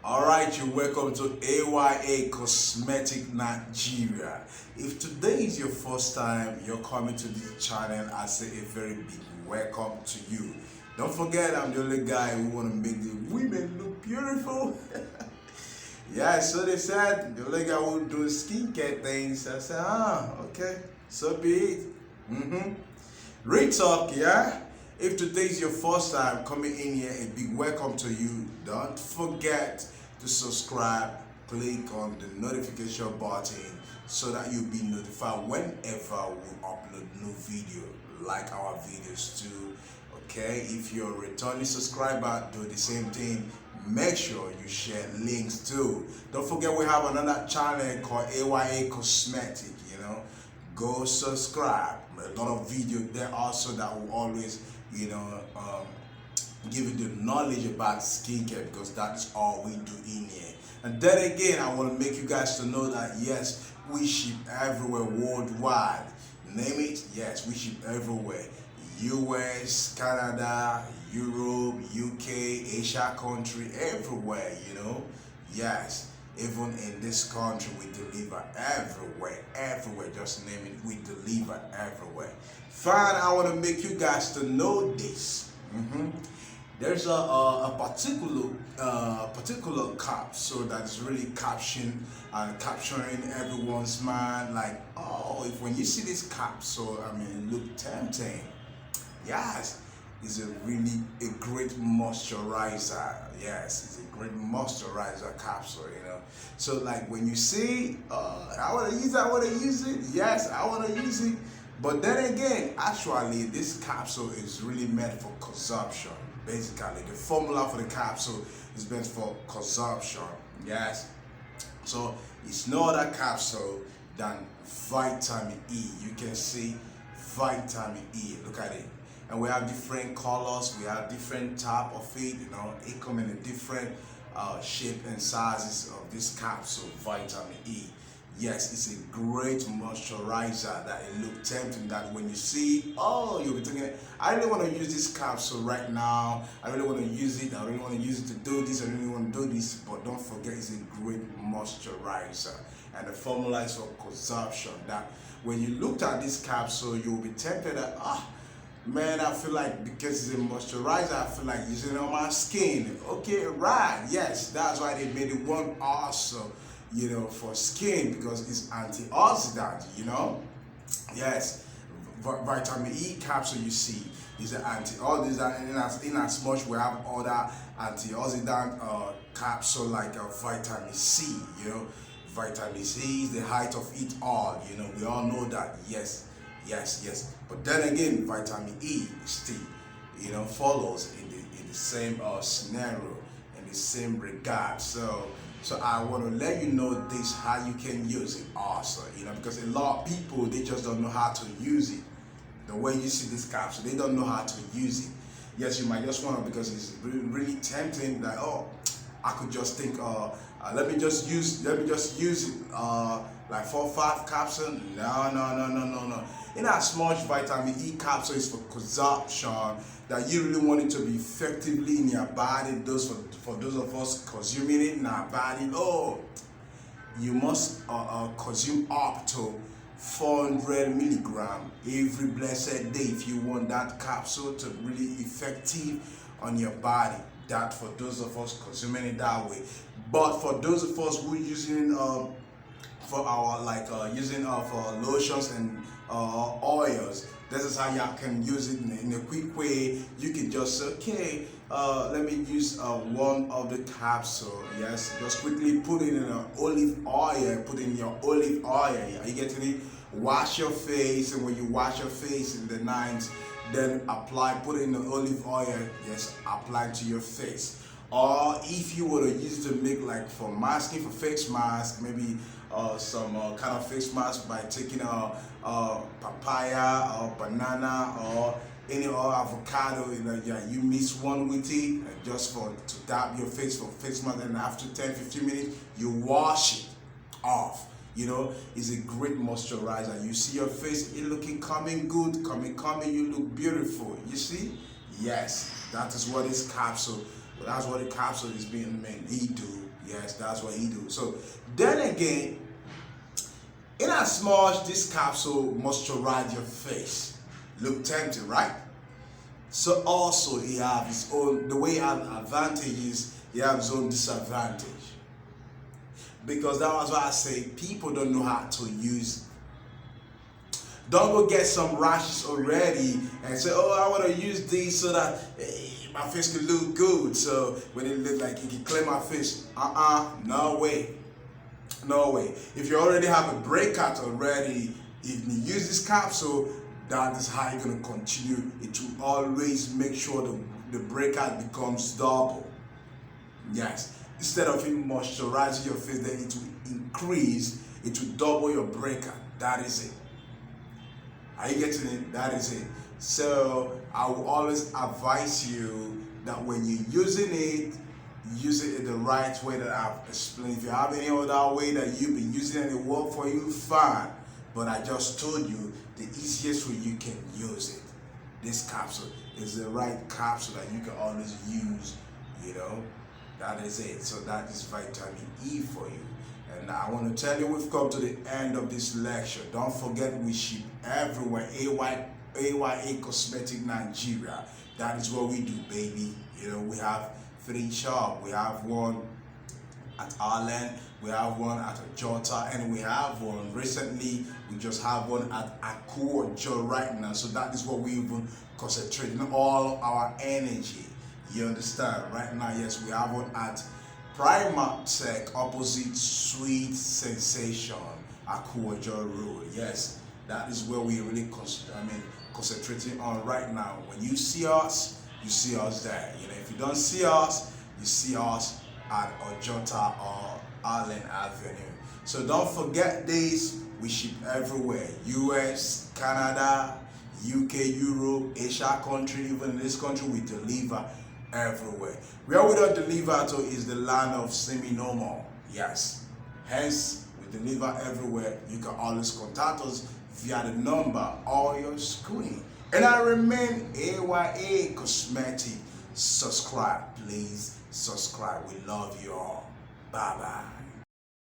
Alright, you're welcome to AYA Cosmetic Nigeria. If today is your first time you're coming to this channel, I say a very big welcome to you. Don't forget, I'm the only guy who want to make the women look beautiful. Yeah, so they said the only guy who do skincare things. I said, okay, so be it. Real talk, yeah? If today is your first time coming in here, a big welcome to you. Don't forget to subscribe, click on the notification button so that you'll be notified whenever we upload new video. Like our videos too, okay? If you're a returning subscriber, do the same thing. Make sure you share links too. Don't forget we have another channel called AYA Cosmetic, Go subscribe. A lot of video there also that will always give you the knowledge about skincare, because that's all we do in here. And then again, I want to make you guys to know that yes, we ship everywhere worldwide. Name it, yes, we ship everywhere. US, Canada, Europe, UK, Asia country, everywhere, Yes. Even in this country, we deliver everywhere, just name it, we deliver everywhere. Fine, I want to make you guys to know this. There's a particular capsule that's really capturing everyone's mind. Like, oh, if when you see this capsule, it look tempting. Yes, it's a great moisturizer. Yes, it's a great moisturizer capsule, So like when you see, I want to use it. Yes, I want to use it. But then again, actually, this capsule is really meant for consumption. Basically, the formula for the capsule is meant for consumption. Yes. So it's no other capsule than vitamin E. You can see vitamin E. Look at it. And we have different colors, we have different type of it, it comes in a different shape and sizes of this capsule, vitamin E. Yes, it's a great moisturizer that it looks tempting, that when you see, oh, you'll be thinking, I really want to use this capsule right now, I really want to use it, I really want to use it to do this, I really want to do this, but don't forget it's a great moisturizer. And the formula is for consumption, that when you looked at this capsule, you'll be tempted that, man, I feel like because it's a moisturizer, I feel like using it on my skin. Okay, right, yes, that's why they made it one also, for skin, because it's antioxidant, Yes, vitamin E capsule, you see, is an antioxidant, in as much we have other antioxidant capsule like vitamin C, Vitamin C is the height of it all, we all know that, yes. But then again, vitamin E still, follows in the same scenario, in the same regard. So I want to let you know this, how you can use it also, because a lot of people, they just don't know how to use it. The way you see this capsule, they don't know how to use it. Yes, you might just want to, because it's really tempting, like, oh, I could just think, let me just use it, like 4 or 5 capsules. No. In as much vitamin E capsule is for consumption, that you really want it to be effectively in your body. For those of us consuming it in our body, you must consume up to 400 milligram every blessed day if you want that capsule to really effective on your body. That for those of us consuming it that way. But for those of us who are using for our for lotions and oils, this is how you can use it in a quick way. You can just say, okay, let me use one of the capsule. Yes, just quickly put it in an olive oil. Put in your olive oil. Are you getting it? Wash your face, and when you wash your face in the night, then put in the olive oil. Yes, apply to your face. Or if you were to use it to make, like, for masking, for face mask, maybe some kind of face mask by taking a papaya or banana or any other avocado, you mix one with it, and just to dab your face for face mask, and after 10-15 minutes you wash it off. It's a great moisturizer. You see your face, it looking coming good, coming, you look beautiful. You see? Yes, that is what this capsule, that's what the capsule is being made. He do. Yes, that's what he do. So then again, in as much this capsule moisturize your face, look tempting, right? So also he have his own, the way he have advantages, he have his own disadvantage. Because that was why I say people don't know how to use. Don't go get some rashes already and say, oh, I want to use these so that my face can look good. So when it look like it can clear my face, no way. No way. If you already have a breakout already, if you use this capsule, that is how you're going to continue. It will always make sure the breakout becomes double. Yes. Instead of it moisturizing your face, then it will increase, it will double your breakout. That is it. Are you getting it? That is it. So I will always advise you that when you're using it, use it in the right way that I've explained. If you have any other way that you've been using and it work for you, fine. But I just told you the easiest way you can use it. This capsule is the right capsule that you can always use, you know. That is it. So that is vitamin E for you. And I want to tell you, we've come to the end of this lecture. Don't forget, we ship everywhere. AYA Cosmetic Nigeria. That is what we do, baby. You know, we have 3 shops. We have one at Ireland, we have one at Jota, and we have one recently. We just have one at Akuojo right now. So that is what we even concentrating all our energy. You understand? Right now, yes, we have one at Promixing opposite Sweet Sensation, Akuojo Road. Yes, that is where we really concentrating on right now. When you see us there. You know, if you don't see us, you see us at Ojota or Allen Avenue. So don't forget this. We ship everywhere: US, Canada, UK, Europe, Asia country, even in this country we deliver everywhere. Where we don't deliver to is the land of semi-normal. Yes. Hence, we deliver everywhere. You can always contact us via the number on your screen. And I remain AYA Cosmetic. Subscribe, please subscribe. We love you all. Bye-bye.